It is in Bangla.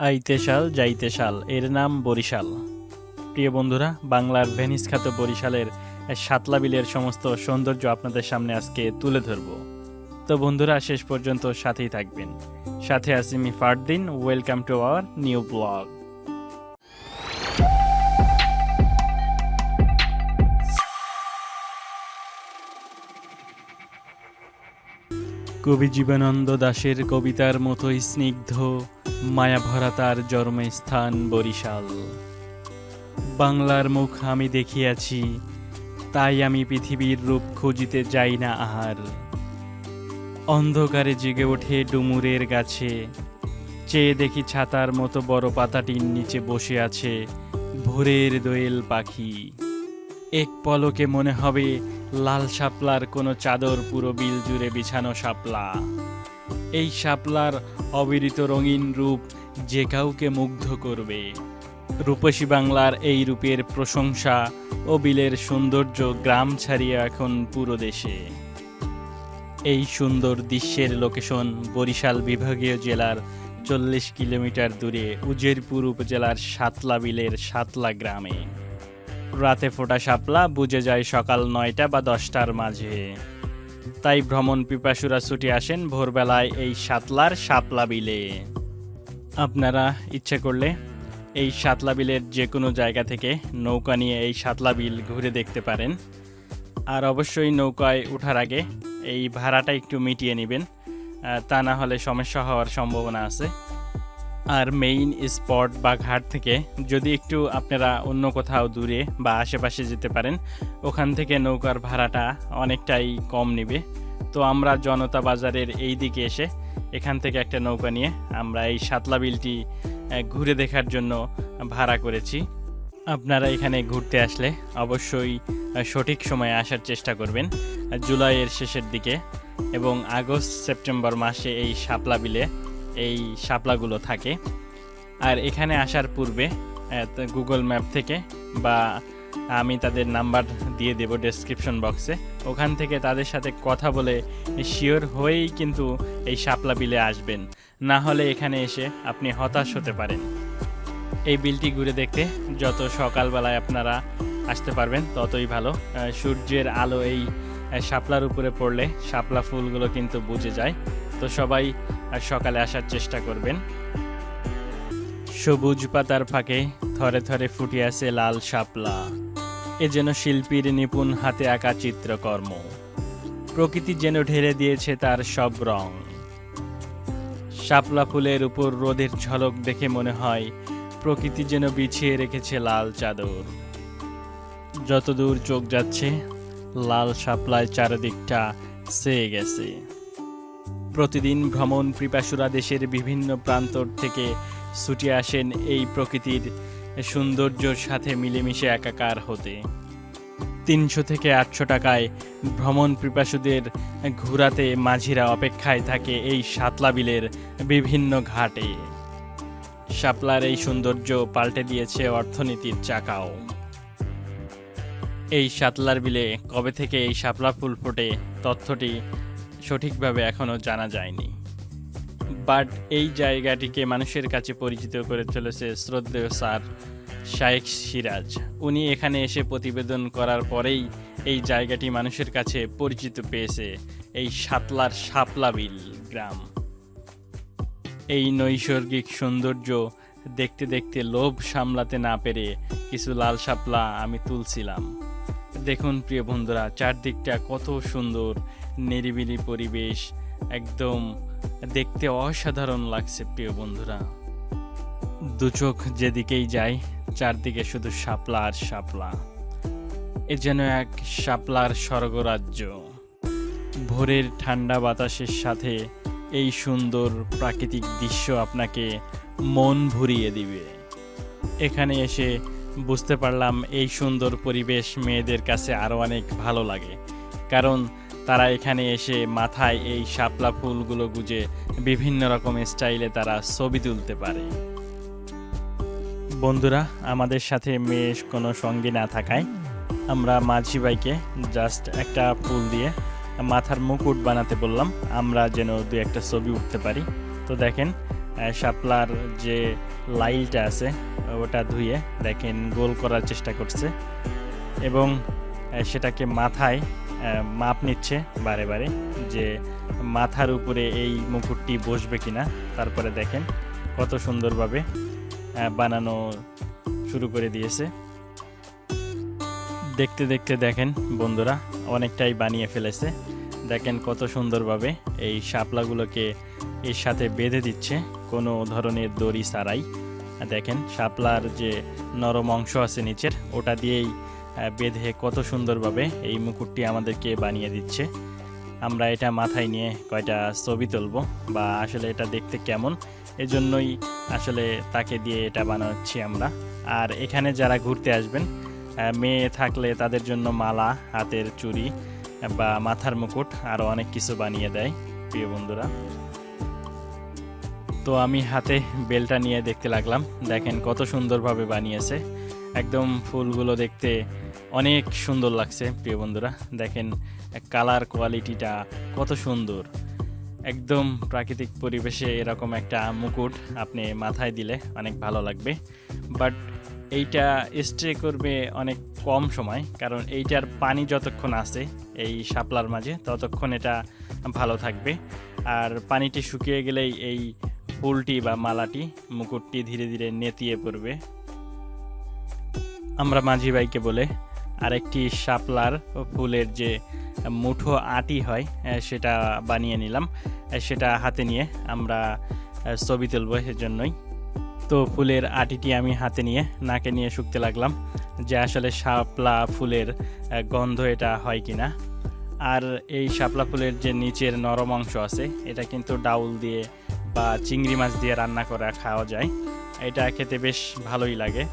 আইতে শাল যাইতে শাল এর নাম বরিশাল। প্রিয় বন্ধুরা, বাংলার ভেনিস খ্যাত বরিশালের সাতলা বিলের সমস্ত সৌন্দর্য আপনাদের সামনে আজকে তুলে ধরব। তো বন্ধুরা, শেষ পর্যন্ত সাথেই থাকবেন। সাথে আছি আমি Fardin. Welcome to our new blog. কবি জীবনানন্দ দাশের কবিতার মতোই স্নিগ্ধ মায়া ভরা তার জন্মস্থান বরিশাল। বাংলার মুখ আমি দেখিয়াছি, তাই আমি পৃথিবীর রূপ খুঁজিতে যাই না আহার। অন্ধকারে জেগে ওঠে ডুমুরের গাছে, চেয়ে দেখি ছাতার মতো বড় পাতাটির নিচে বসে আছে ভোরের দোয়েল পাখি। এক পলকে মনে হবে লাল শাপলার কোনো চাদর পুরো বিল জুড়ে বিছানো শাপলা। এই শাপলার অবিরিত রঙিন রূপ যে কাউকে মুগ্ধ করবে। রূপসী বাংলার এই রূপের প্রশংসা ও বিলের সৌন্দর্য গ্রাম ছাড়িয়ে এখন পুরো দেশে। এই সুন্দর দৃশ্যের লোকেশন বরিশাল বিভাগীয় জেলার 40 কিলোমিটার দূরে উজিরপুর উপজেলার সাতলা বিলের সাতলা গ্রামে। রাতে ফোটা শাপলা বুঝে যায় সকাল 9টা বা 10টার মাঝে। তাই ভ্রমণ পিপাসুরা ছুটে আসেন ভোরবেলায় এই সাতলার শাপলা বিলে। আপনারা ইচ্ছে করলে এই সাতলা বিলের যে কোনো জায়গা থেকে নৌকা নিয়ে এই সাতলা বিল ঘুরে দেখতে পারেন। আর অবশ্যই নৌকায় ওঠার আগে এই ভাড়াটা একটু মিটিয়ে নেবেন, তা না হলে সমস্যা হওয়ার সম্ভাবনা আছে। আর মেইন স্পট বা ঘাট থেকে যদি একটু আপনারা অন্য কোথাও দূরে বা আশেপাশে যেতে পারেন, ওখান থেকে নৌকার ভাড়াটা অনেকটাই কম নেবে। তো আমরা জনতা বাজারের এই দিকে এসে এখান থেকে একটা নৌকা নিয়ে আমরা এই সাতলা বিলটি ঘুরে দেখার জন্য ভাড়া করেছি। আপনারা এখানে ঘুরতে আসলে অবশ্যই সঠিক সময়ে আসার চেষ্টা করবেন, জুলাইয়ের শেষের দিকে এবং আগস্ট সেপ্টেম্বর মাসে এই শাপলা বিলে এই শাপলাগুলো থাকে। আর এখানে আসার পূর্বে গুগল ম্যাপ থেকে বা আমি তাদের নাম্বার দিয়ে দেব ডেসক্রিপশন বক্সে, ওখান থেকে তাদের সাথে কথা বলে শিওর হয়েই কিন্তু এই শাপলা বিলে আসবেন, না হলে এখানে এসে আপনি হতাশ হতে পারেন। এই বিলটি ঘুরে দেখতে যত সকালবেলায় আপনারা আসতে পারবেন ততই ভালো। সূর্যের আলো এই শাপলার উপরে পড়লে শাপলা ফুলগুলো কিন্তু বুঝে যায়। তো সবাই সকালে আসার চেষ্টা করবেন। সবুজ পাতার ফাঁকে থরে থরে ফুটে আছে লাল শাপলা। এ যেন শিল্পীর নিপুণ হাতে আঁকা চিত্রকর্ম। প্রকৃতি যেন ঢেলে দিয়েছে তার সব রং। শাপলা ফুলের উপর রোদের ঝলক দেখে মনে হয় প্রকৃতি যেন বিছিয়ে রেখেছে লাল চাদর। যতদূর চোখ যাচ্ছে লাল শাপলায় চারদিকটা ছেয়ে গেছে। প্রতিদিন ভ্রমণ পিপাসুরা দেশের বিভিন্ন প্রান্তর থেকে ছুটে আসেন এই প্রকৃতির সৌন্দর্যের সাথে মিলেমিশে একাকার হতে। 300 থেকে 800 টাকায় ভ্রমণ পিপাসুদের ঘোরাতে মাঝিরা অপেক্ষায় থাকে এই সাতলা বিলের বিভিন্ন ঘাটে। শাপলার এই সৌন্দর্য পাল্টে দিয়েছে অর্থনীতির চাকাও। এই সাতলার বিলে কবে থেকে এই শাপলা ফুল ফোটে তথ্যটি সঠিকভাবে এখনও জানা যায়নি, বাট এই জায়গাটিকে মানুষের কাছে পরিচিত করে চলেছে শ্রদ্ধেয় স্যার শায়েখ সিরাজ। উনি এখানে এসে প্রতিবেদন করার পরেই এই জায়গাটি মানুষের কাছে পরিচিত পেয়েছে এই সাতলার শাপলা বিল গ্রাম। এই নৈসর্গিক সৌন্দর্য দেখতে দেখতে লোভ সামলাতে না পেরে কিছু লাল শাপলা আমি তুলছিলাম। দেখুন প্রিয় বন্ধুরা, চারদিকটা কত সুন্দর, নিরিবিলি পরিবেশ, একদম দেখতে অসাধারণ লাগছে প্রিয় বন্ধুরা। দু চোখ যেদিকেই যায় চারদিকে শুধু শাপলা আর শাপলা। এ যেন এক শাপলার স্বর্গরাজ্য। ভোরের ঠান্ডা বাতাসের সাথে এই সুন্দর প্রাকৃতিক দৃশ্য আপনাকে মন ভরিয়ে দিবে। এখানে এসে বুঝতে পারলাম এই সুন্দর পরিবেশ মেয়েদের কাছে আরও অনেক ভালো লাগে, কারণ তারা এখানে এসে মাথায় এই শাপলা ফুলগুলো গুজে বিভিন্ন রকম স্টাইলে তারা ছবি তুলতে পারে। বন্ধুরা, আমাদের সাথে মেয়ে কোনো সঙ্গী না থাকায় আমরা মাঝি ভাইকে জাস্ট একটা ফুল দিয়ে মাথার মুকুট বানাতে বললাম, আমরা যেন 2-1টা ছবি উঠতে পারি। তো দেখেন শাপলার যে লাইলটা আছে ওটা ধুয়ে দেখেন গোল করার চেষ্টা করছে এবং সেটাকে মাথায় মাপ নিচ্ছে বারে বারে যে মাথার উপরে এই মুকুটটি বসবে কিনা। তারপরে দেখেন কত সুন্দরভাবে বানানো শুরু করে দিয়েছে। দেখতে দেখতে দেখেন বন্ধুরা অনেকটাই বানিয়ে ফেলেছে। দেখেন কত সুন্দরভাবে এই শাপলাগুলোকে এর সাথে বেঁধে দিচ্ছে কোনো ধরনের দড়ি ছাড়াই। দেখেন শাপলার যে নরম অংশ আছে নিচের ওটা দিয়েই বেঁধে কত সুন্দরভাবে এই মুকুটটি আমাদেরকে বানিয়ে দিচ্ছে। আমরা এটা মাথায় নিয়ে কয়টা ছবি তুলব বা আসলে এটা দেখতে কেমন এজন্যই আসলে তাকে দিয়ে এটা বানাচ্ছি আমরা। আর এখানে যারা ঘুরতে আসবেন মেয়ে থাকলে তাদের জন্য মালা, হাতের চুড়ি বা মাথার মুকুট আরও অনেক কিছু বানিয়ে দেয় প্রিয় বন্ধুরা। তো আমি হাতে বেলটা নিয়ে দেখতে লাগলাম। দেখেন কত সুন্দরভাবে বানিয়েছে, একদম ফুলগুলো দেখতে অনেক সুন্দর লাগছে প্রিয় বন্ধুরা। দেখেন কালার কোয়ালিটিটা কত সুন্দর, একদম প্রাকৃতিক পরিবেশে এরকম একটা মুকুট আপনি মাথায় দিলে অনেক ভালো লাগবে। বাট এইটা স্টে করবে অনেক কম সময়, কারণ এইটার পানি যতক্ষণ আছে এই শাপলার মাঝে ততক্ষণ এটা ভালো থাকবে। আর পানিটি শুকিয়ে গেলেই এই ফুলটি বা মালাটি, মুকুটটি ধীরে ধীরে নেতিয়ে পড়বে। আমরা মাঝি ভাইকে বলে আরেকটি শাপলার ফুলের যে মুঠো আটি হয় সেটা বানিয়ে নিলাম। সেটা হাতে নিয়ে আমরা ছবি তুলব এর জন্যই। তো ফুলের আটিটি আমি হাতে নিয়ে নাকে নিয়ে শুকতে লাগলাম যে আসলে শাপলা ফুলের গন্ধ এটা হয় কিনা। আর এই শাপলা ফুলের যে নিচের নরম অংশ আছে এটা কিন্তু ডাউল দিয়ে বা চিংড়ি মাছ দিয়ে রান্না করে খাওয়া যায়। এটা খেতে বেশ ভালোই লাগে।